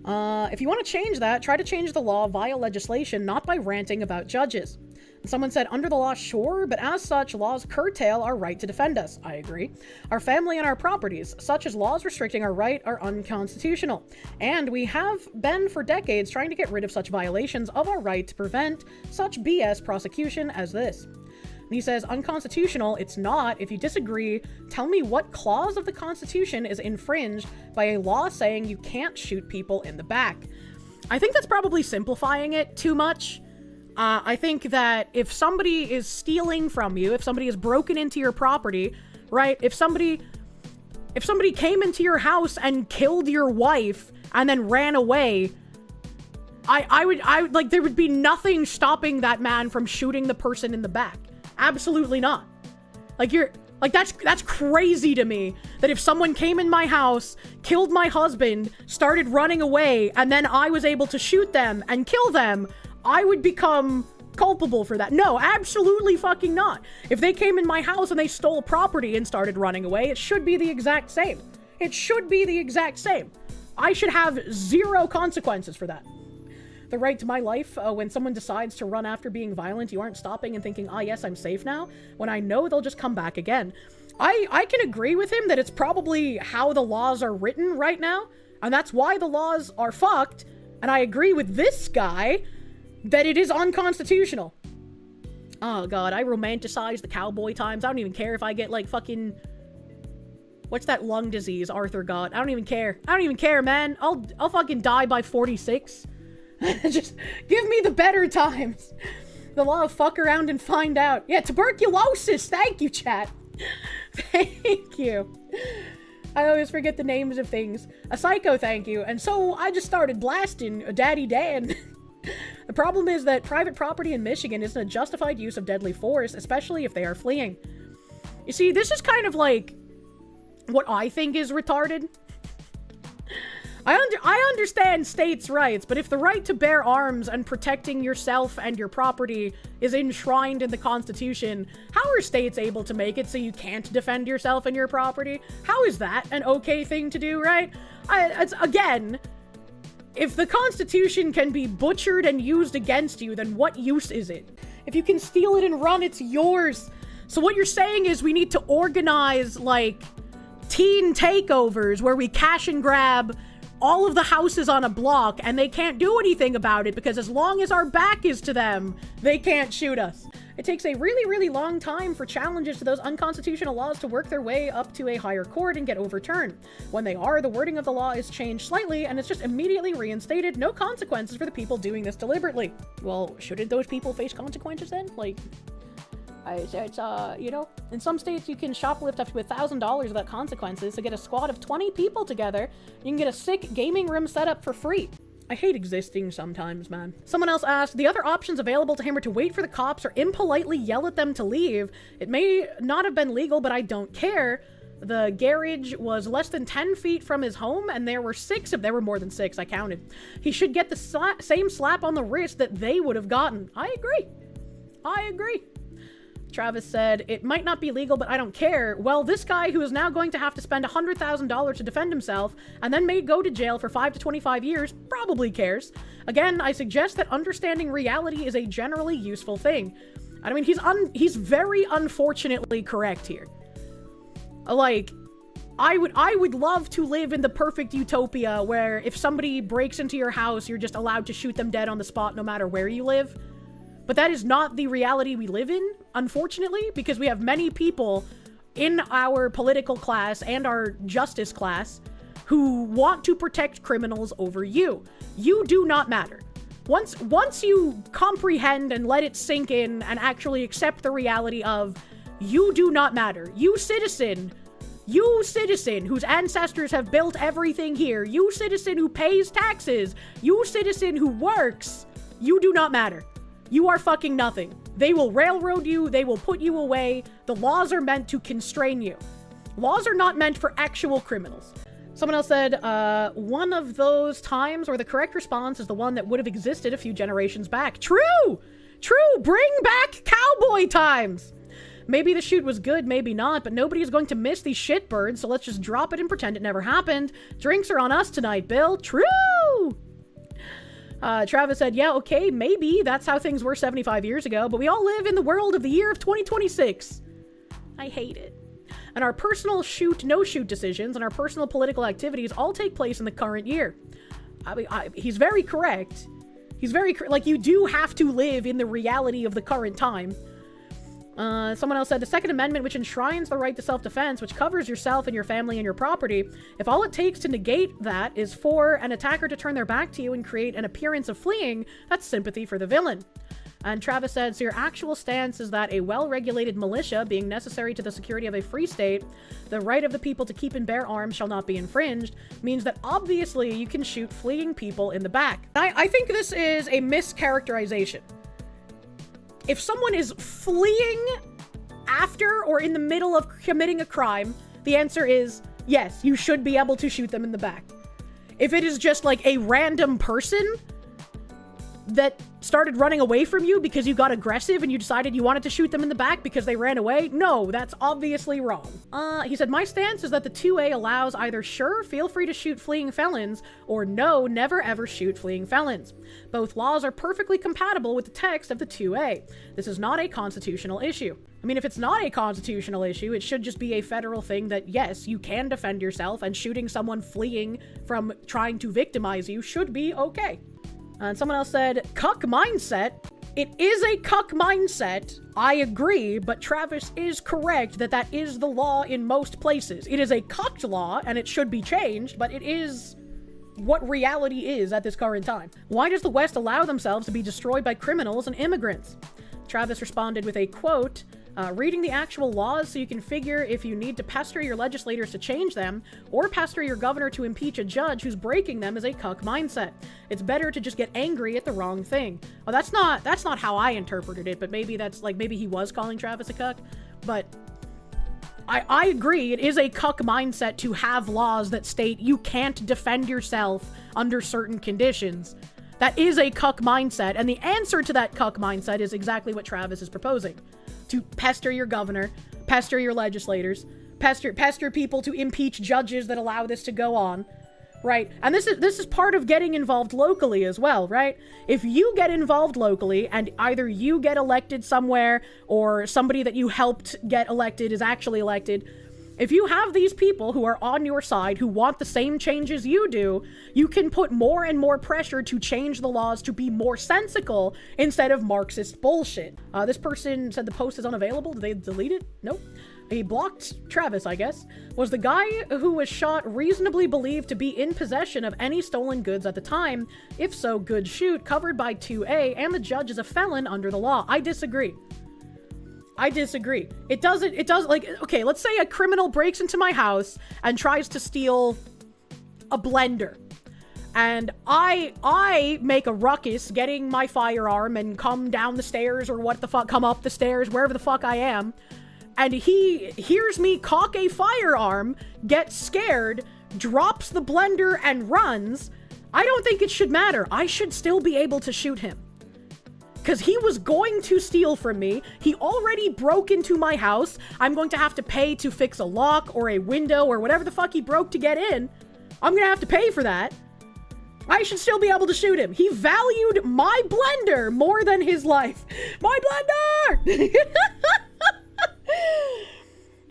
If you want to change that, try to change the law via legislation, not by ranting about judges. Someone said, under the law, sure, but as such, laws curtail our right to defend us. I agree. Our family and our properties, such as laws restricting our right, are unconstitutional. And we have been for decades trying to get rid of such violations of our right to prevent such BS prosecution as this. And he says, unconstitutional, it's not. If you disagree, tell me what clause of the Constitution is infringed by a law saying you can't shoot people in the back. I think that's probably simplifying it too much. I think that if somebody is stealing from you, if somebody has broken into your property, right? If somebody came into your house and killed your wife and then ran away, I would like, there would be nothing stopping that man from shooting the person in the back. Absolutely not. Like, that's crazy to me that if someone came in my house, killed my husband, started running away, and then I was able to shoot them and kill them, I would become culpable for that. No, absolutely fucking not. If they came in my house and they stole property and started running away, it should be the exact same. It should be the exact same. I should have zero consequences for that. The right to my life, when someone decides to run after being violent, you aren't stopping and thinking, ah, yes, I'm safe now, when I know they'll just come back again. I can agree with him that it's probably how the laws are written right now, and that's why the laws are fucked, and I agree with this guy that it is unconstitutional. Oh god, I romanticize the cowboy times. I don't even care if I get like fucking... What's that lung disease Arthur got? I don't even care. I don't even care, man. I'll fucking die by 46. Just give me the better times. The law of fuck around and find out. Yeah, tuberculosis. Thank you, chat. Thank you. I always forget the names of things. A psycho, thank you. And so I just started blasting Daddy Dan. The problem is that private property in Michigan isn't a justified use of deadly force, especially if they are fleeing. You see, this is kind of like what I think is retarded. I understand states' rights, but if the right to bear arms and protecting yourself and your property is enshrined in the Constitution, how are states able to make it so you can't defend yourself and your property? How is that an okay thing to do, right? Again, if the Constitution can be butchered and used against you, then what use is it? If you can steal it and run, it's yours. So what you're saying is we need to organize, like, teen takeovers where we cash and grab all of the houses on a block and they can't do anything about it because as long as our back is to them, they can't shoot us. It takes a really, really long time for challenges to those unconstitutional laws to work their way up to a higher court and get overturned. When they are, the wording of the law is changed slightly and it's just immediately reinstated. No consequences for the people doing this deliberately. Well, shouldn't those people face consequences then? Like, it's you know, in some states you can shoplift up to $1,000 without consequences to get a squad of 20 people together. You can get a sick gaming room set up for free. I hate existing sometimes, man. Someone else asked, the other options available to him are to wait for the cops or impolitely yell at them to leave. It may not have been legal, but I don't care. The garage was less than 10 feet from his home, and there were 6 of there were more than 6, I counted. He should get the same slap on the wrist that they would have gotten. I agree. I agree. Travis said, it might not be legal, but I don't care. Well, this guy who is now going to have to spend $100,000 to defend himself and then may go to jail for 5 to 25 years probably cares. Again, I suggest that understanding reality is a generally useful thing. I mean, he's very unfortunately correct here. Like, I would love to live in the perfect utopia where if somebody breaks into your house, you're just allowed to shoot them dead on the spot no matter where you live. But that is not the reality we live in, unfortunately, because we have many people in our political class and our justice class who want to protect criminals over you. You do not matter. Once you comprehend and let it sink in and actually accept the reality of you do not matter. You citizen whose ancestors have built everything here, you citizen who pays taxes, you citizen who works, you do not matter. You are fucking nothing. They will railroad you, they will put you away. The laws are meant to constrain you. Laws are not meant for actual criminals. Someone else said, one of those times where the correct response is the one that would have existed a few generations back. True! True! Bring back cowboy times! Maybe the shoot was good, maybe not, but nobody is going to miss these shitbirds, so let's just drop it and pretend it never happened. Drinks are on us tonight, Bill. True! Travis said, yeah, okay, maybe that's how things were 75 years ago, but we all live in the world of the year of 2026. I hate it. And our personal shoot, no shoot decisions and our personal political activities all take place in the current year. He's very correct. He's very, like, you do have to live in the reality of the current time. Someone else said, the Second Amendment, which enshrines the right to self-defense, which covers yourself and your family and your property, if all it takes to negate that is for an attacker to turn their back to you and create an appearance of fleeing, that's sympathy for the villain. And Travis said, so your actual stance is that a well-regulated militia, being necessary to the security of a free state, the right of the people to keep and bear arms shall not be infringed, means that obviously you can shoot fleeing people in the back. I think this is a mischaracterization. If someone is fleeing after or in the middle of committing a crime, the answer is yes, you should be able to shoot them in the back. If it is just like a random person that started running away from you because you got aggressive and you decided you wanted to shoot them in the back because they ran away, no, that's obviously wrong. He said, my stance is that the 2A allows either sure, feel free to shoot fleeing felons, or no, never ever shoot fleeing felons. Both laws are perfectly compatible with the text of the 2A. This is not a constitutional issue. I mean, if it's not a constitutional issue, it should just be a federal thing that, yes, you can defend yourself, and shooting someone fleeing from trying to victimize you should be okay. And someone else said, cuck mindset. It is a cuck mindset. I agree, but Travis is correct that that is the law in most places. It is a cucked law, and it should be changed, but it is what reality is at this current time. Why does the West allow themselves to be destroyed by criminals and immigrants? Travis responded with a quote, reading the actual laws so you can figure if you need to pester your legislators to change them, or pester your governor to impeach a judge who's breaking them is a cuck mindset. It's better to just get angry at the wrong thing. Oh, that's not how I interpreted it, but maybe that's like, maybe he was calling Travis a cuck, but I agree, it is a cuck mindset to have laws that state you can't defend yourself under certain conditions. That is a cuck mindset, and the answer to that cuck mindset is exactly what Travis is proposing. To pester your governor, pester your legislators, pester people to impeach judges that allow this to go on, right? And this is part of getting involved locally as well, right? If you get involved locally and either you get elected somewhere or somebody that you helped get elected is actually elected, if you have these people who are on your side who want the same changes you do, you can put more and more pressure to change the laws to be more sensical instead of Marxist bullshit. This person said the post is unavailable. Did they delete it? Nope. He blocked Travis, I guess. Was the guy who was shot reasonably believed to be in possession of any stolen goods at the time? If so, good shoot, covered by 2A, and the judge is a felon under the law. I disagree. It doesn't, like, okay, let's say a criminal breaks into my house and tries to steal a blender. And I make a ruckus getting my firearm and come down the stairs or come up the stairs, wherever the fuck I am. And he hears me cock a firearm, gets scared, drops the blender and runs. I don't think it should matter. I should still be able to shoot him. Because he was going to steal from me. He already broke into my house. I'm going to have to pay to fix a lock or a window or whatever the fuck he broke to get in. I'm going to have to pay for that. I should still be able to shoot him. He valued my blender more than his life. My blender!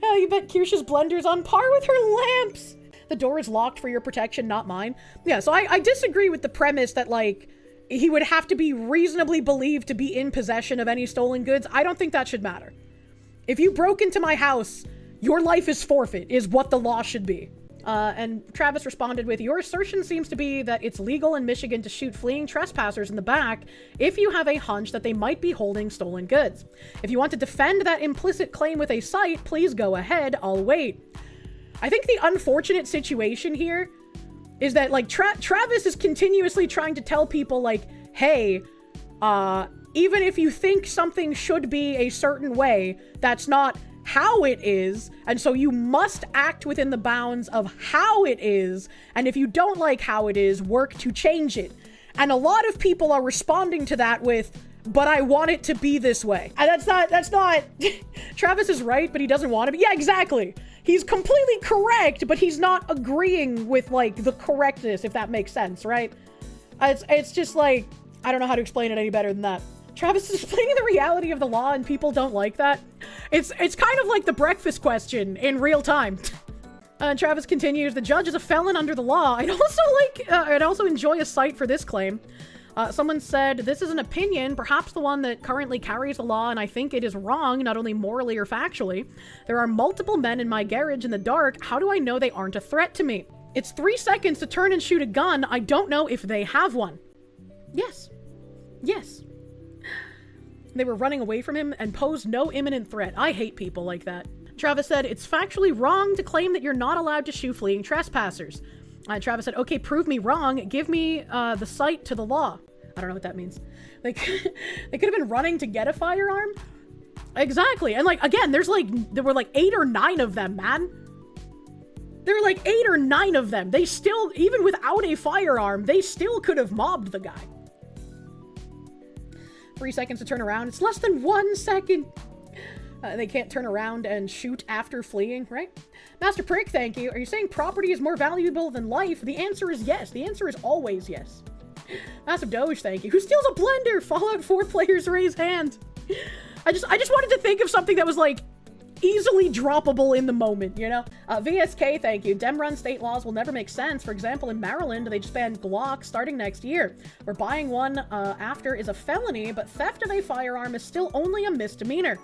Oh, you bet Kirsche's blender's on par with her lamps. The door is locked for your protection, not mine. Yeah, so I disagree with the premise that, like, he would have to be reasonably believed to be in possession of any stolen goods. I don't think that should matter. If you broke into my house, Your life is forfeit, is what the law should be. And Travis responded with, your assertion seems to be that it's legal in Michigan to shoot fleeing trespassers in the back if you have a hunch that they might be holding stolen goods. If you want to defend that implicit claim with a cite, please go ahead. I'll wait. I think the unfortunate situation here is that, like, Travis is continuously trying to tell people, like, hey, even if you think something should be a certain way, that's not how it is, and so you must act within the bounds of how it is, and if you don't like how it is, work to change it. And a lot of people are responding to that with, but I want it to be this way. And that's not, Travis is right, but he doesn't want to be. Yeah, exactly. He's completely correct, but he's not agreeing with, like, the correctness, if that makes sense, right? It's just like, I don't know how to explain it any better than that. Travis is explaining the reality of the law and people don't like that. It's kind of like the breakfast question in real time. Travis continues, the judge is a felon under the law. I'd also enjoy a cite for this claim. Someone said, this is an opinion, perhaps the one that currently carries the law, and I think it is wrong, not only morally or factually. There are multiple men in my garage in the dark. How do I know they aren't a threat to me? It's 3 seconds to turn and shoot a gun. I don't know if they have one. Yes. Yes. They were running away from him and posed no imminent threat. I hate people like that. Travis said, it's factually wrong to claim that you're not allowed to shoot fleeing trespassers. Travis said, okay, prove me wrong. Give me the cite to the law. I don't know what that means. Like, they could have been running to get a firearm. Exactly. And, like, again, there were like 8 or 9 of them, man. There were like 8 or 9 of them. They still, even without a firearm, they still could have mobbed the guy. 3 seconds to turn around. It's less than 1 second. They can't turn around and shoot after fleeing, right? Master Prick, thank you. Are you saying property is more valuable than life? The answer is yes. The answer is always yes. Massive Doge, thank you. Who steals a blender? Fallout 4 players raise hand. I just wanted to think of something that was, like, easily droppable in the moment, you know? VSK, thank you. Dem-run state laws will never make sense. For example, in Maryland, they just banned Glock starting next year, where buying one after is a felony, but theft of a firearm is still only a misdemeanor.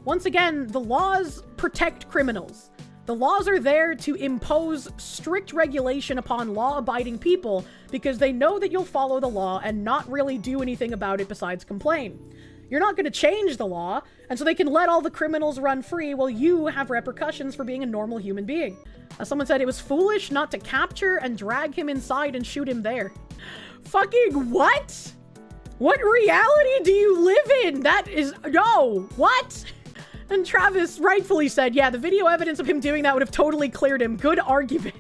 Once again, the laws protect criminals. The laws are there to impose strict regulation upon law-abiding people because they know that you'll follow the law and not really do anything about it besides complain. You're not going to change the law, and so they can let all the criminals run free while you have repercussions for being a normal human being. Someone said it was foolish not to capture and drag him inside and shoot him there. Fucking what? What reality do you live in? That is... No! What? And Travis rightfully said, yeah, the video evidence of him doing that would have totally cleared him. Good argument.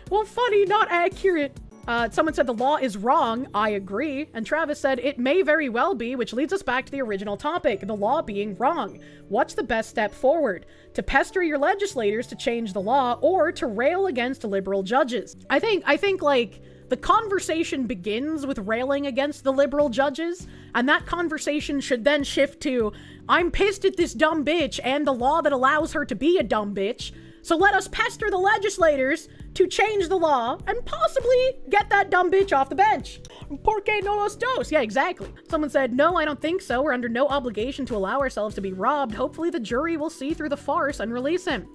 Well, funny, not accurate. Someone said the law is wrong. I agree. And Travis said it may very well be, which leads us back to the original topic, the law being wrong. What's the best step forward? To pester your legislators to change the law or to rail against liberal judges? I think like the conversation begins with railing against the liberal judges, and that conversation should then shift to, I'm pissed at this dumb bitch and the law that allows her to be a dumb bitch, so let us pester the legislators to change the law and possibly get that dumb bitch off the bench. Porque no los dos. Yeah, exactly. Someone said, no, I don't think so. We're under no obligation to allow ourselves to be robbed. Hopefully the jury will see through the farce and release him.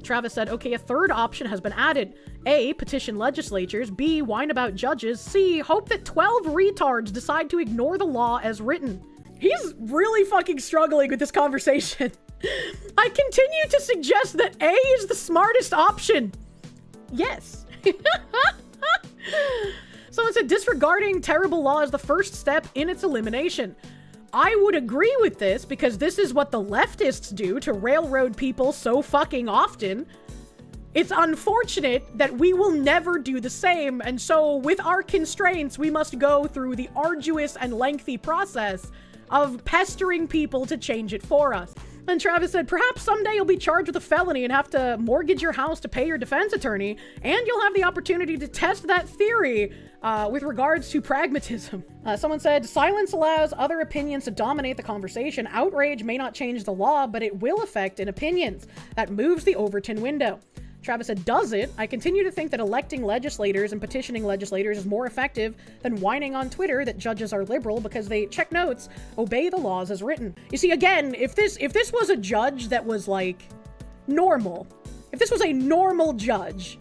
Travis said, okay, a third option has been added. A, petition legislatures. B, whine about judges. C, hope that 12 retards decide to ignore the law as written. He's really fucking struggling with this conversation. I continue to suggest that A is the smartest option. Yes. Someone said disregarding terrible law is the first step in its elimination. I would agree with this because this is what the leftists do to railroad people so fucking often. It's unfortunate that we will never do the same, and so with our constraints, we must go through the arduous and lengthy process of pestering people to change it for us. And Travis said, perhaps someday you'll be charged with a felony and have to mortgage your house to pay your defense attorney, and you'll have the opportunity to test that theory with regards to pragmatism. Someone said, silence allows other opinions to dominate the conversation. Outrage may not change the law, but it will affect in opinions. That moves the Overton window. Travis said, does it? I continue to think that electing legislators and petitioning legislators is more effective than whining on Twitter that judges are liberal because they check notes, obey the laws as written. You see, again, if this was a judge that was like normal, if this was a normal judge,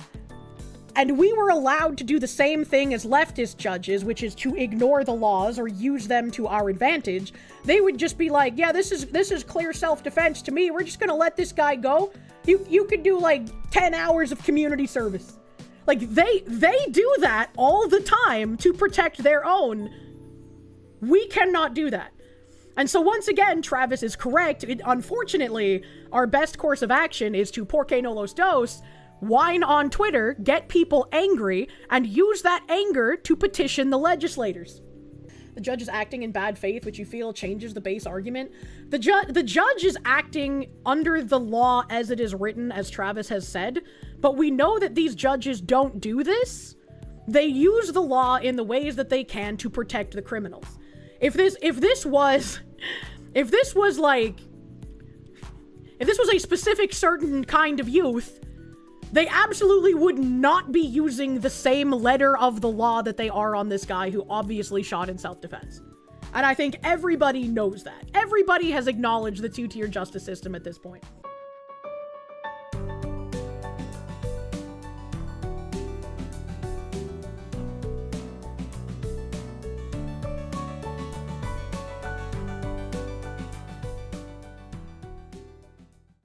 and we were allowed to do the same thing as leftist judges, which is to ignore the laws or use them to our advantage, they would just be like, yeah, this is clear self-defense to me. We're just gonna let this guy go. You could do like 10 hours of community service. Like, they do that all the time to protect their own. We cannot do that. And so once again, Travis is correct. Unfortunately, our best course of action is to porque no los dos, whine on Twitter, get people angry, and use that anger to petition the legislators. The judge is acting in bad faith, which you feel changes the base argument. The judge is acting under the law as it is written, as Travis has said, but we know that these judges don't do this. They use the law in the ways that they can to protect the criminals. If this was a specific certain kind of youth, they absolutely would not be using the same letter of the law that they are on this guy who obviously shot in self-defense. And I think everybody knows that. Everybody has acknowledged the two-tier justice system at this point.